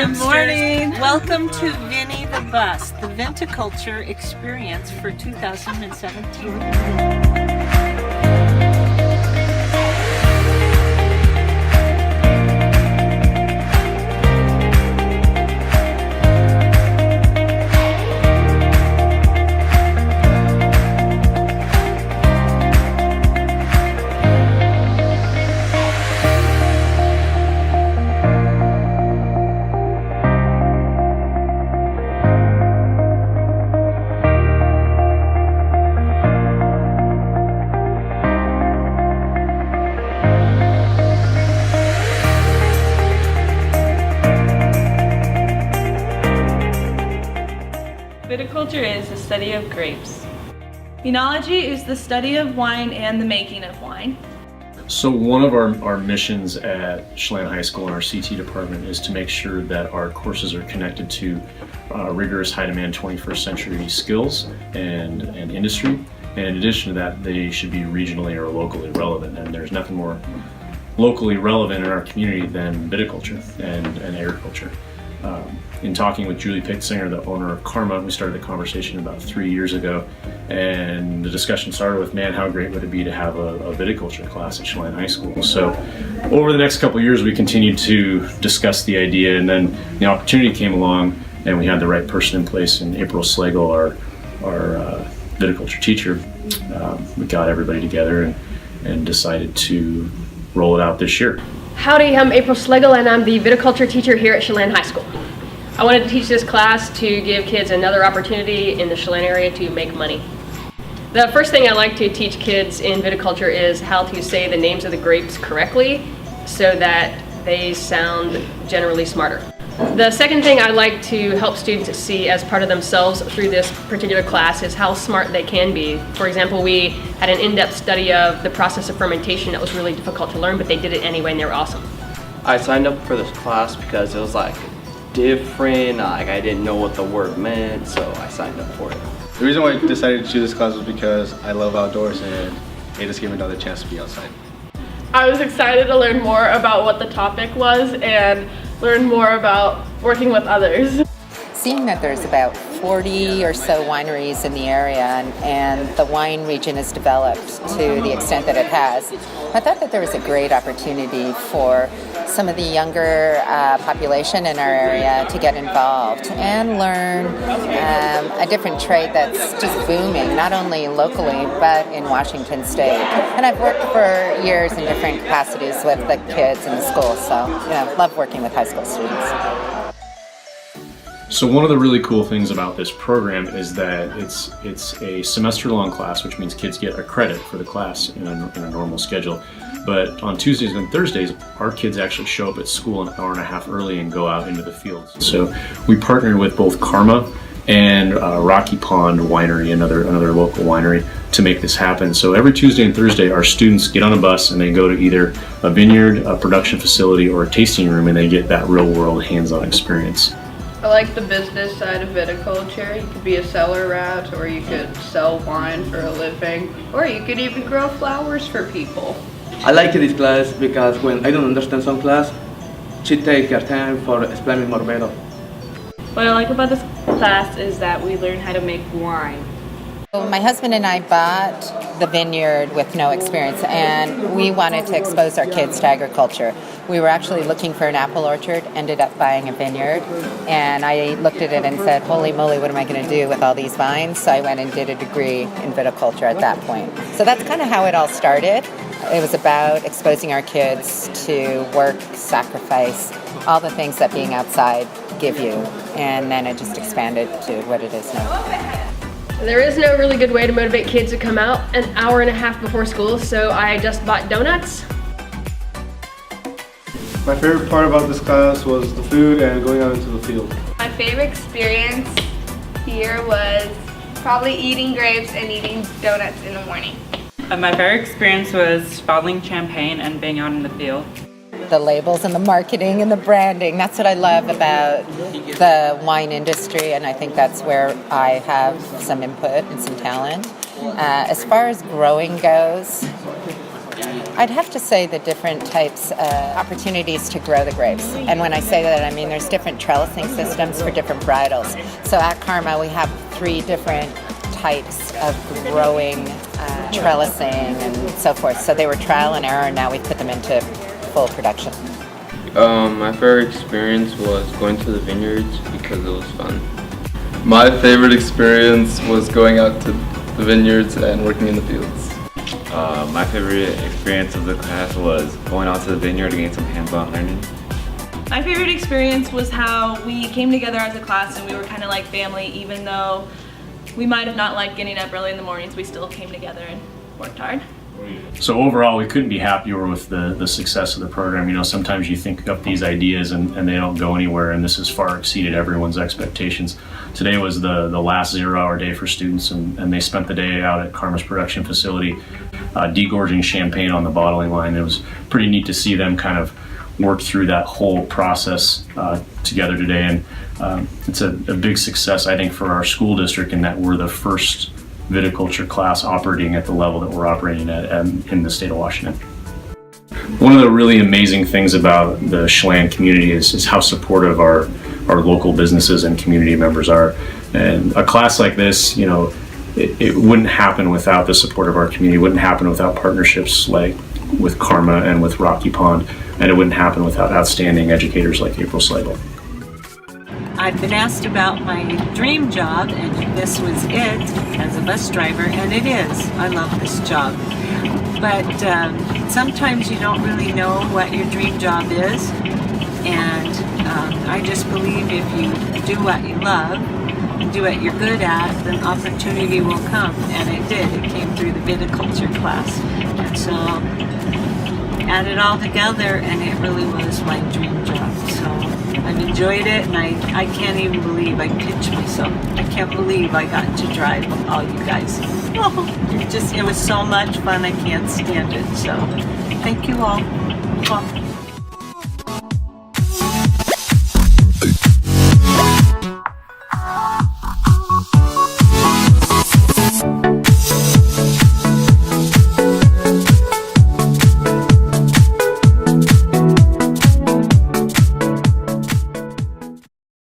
Good morning. Welcome to Vinny the Bus, the Viticulture experience for 2017. Viticulture is the study of grapes. Enology is the study of wine and the making of wine. So one of our missions at Chelan High School in our CT department is to make sure that our courses are connected to rigorous high-demand 21st century skills and industry. And in addition to that, they should be regionally or locally relevant. And there's nothing more locally relevant in our community than viticulture and agriculture. In talking with Julie Pichtsinger, the owner of Karma, we started the conversation about 3 years ago, and the discussion started with, man, how great would it be to have a viticulture class at Chelan High School? So over the next couple of years, we continued to discuss the idea, and then the opportunity came along, and we had the right person in place, and April Slagle, our viticulture teacher. We got everybody together and decided to roll it out this year. Howdy, I'm April Slagle and I'm the viticulture teacher here at Chelan High School. I wanted to teach this class to give kids another opportunity in the Chelan area to make money. The first thing I like to teach kids in viticulture is how to say the names of the grapes correctly so that they sound generally smarter. The second thing I like to help students see as part of themselves through this particular class is how smart they can be. For example, we had an in-depth study of the process of fermentation that was really difficult to learn, but they did it anyway and they were awesome. I signed up for this class because it was different, I didn't know what the word meant, so I signed up for it. The reason why I decided to choose this class was because I love outdoors and it just gave me another chance to be outside. I was excited to learn more about what the topic was and learn more about working with others. Seeing that there's about 40 or so wineries in the area and the wine region has developed to the extent that it has, I thought that there was a great opportunity for some of the younger population in our area to get involved and learn a different trade that's just booming, not only locally but in Washington State. And I've worked for years in different capacities with the kids in the school, so love working with high school students. So one of the really cool things about this program is that it's a semester-long class, which means kids get a credit for the class in a normal schedule. But on Tuesdays and Thursdays, our kids actually show up at school an hour and a half early and go out into the fields. So we partnered with both Karma and Rocky Pond Winery, another local winery, to make this happen. So every Tuesday and Thursday, our students get on a bus and they go to either a vineyard, a production facility, or a tasting room, and they get that real-world hands-on experience. I like the business side of viticulture. You could be a cellar rat, or you could sell wine for a living, or you could even grow flowers for people. I like this class because when I don't understand some class, she takes her time for explaining more better. What I like about this class is that we learn how to make wine. My husband and I bought the vineyard with no experience, and we wanted to expose our kids to agriculture. We were actually looking for an apple orchard, ended up buying a vineyard, and I looked at it and said, holy moly, what am I going to do with all these vines? So I went and did a degree in viticulture at that point. So that's kind of how it all started. It was about exposing our kids to work, sacrifice, all the things that being outside give you, and then it just expanded to what it is now. There is no really good way to motivate kids to come out an hour and a half before school, so I just bought donuts. My favorite part about this class was the food and going out into the field. My favorite experience here was probably eating grapes and eating donuts in the morning. My favorite experience was bottling champagne and being out in the field. The labels and the marketing and the branding, that's what I love about the wine industry, and I think that's where I have some input and some talent. As far as growing goes, I'd have to say the different types of opportunities to grow the grapes. And when I say that, I mean there's different trellising systems for different varietals. So at Karma, we have 3 different types of growing, trellising, and so forth. So they were trial and error, and now we've put them into full production. My favorite experience was going to the vineyards because it was fun. My favorite experience was going out to the vineyards and working in the fields. My favorite experience of the class was going out to the vineyard and getting some hands-on learning. My favorite experience was how we came together as a class and we were kind of like family, even though we might have not liked getting up early in the mornings, we still came together and worked hard. So overall, we couldn't be happier with the success of the program. You know, sometimes you think up these ideas and they don't go anywhere, and this has far exceeded everyone's expectations. Today was the last 0-hour day for students, and they spent the day out at Karma's production facility degorging champagne on the bottling line. It was pretty neat to see them kind of work through that whole process together today, and it's a big success, I think, for our school district in that we're the first viticulture class operating at the level that we're operating at in the state of Washington. One of the really amazing things about the Chelan community is how supportive our local businesses and community members are. And a class like this, you know, it wouldn't happen without the support of our community. It wouldn't happen without partnerships like with Karma and with Rocky Pond, and it wouldn't happen without outstanding educators like April Slagle. I've been asked about my dream job and if this was it as a bus driver, and it is. I love this job. But sometimes you don't really know what your dream job is, and I just believe if you do what you love and do what you're good at, then opportunity will come, and it did. It came through the viticulture class. And so add it all together, and it really was my dream job. So I've enjoyed it, and I can't even believe I pinch myself. I can't believe I got to drive all you guys. It was so much fun, I can't stand it. So thank you all.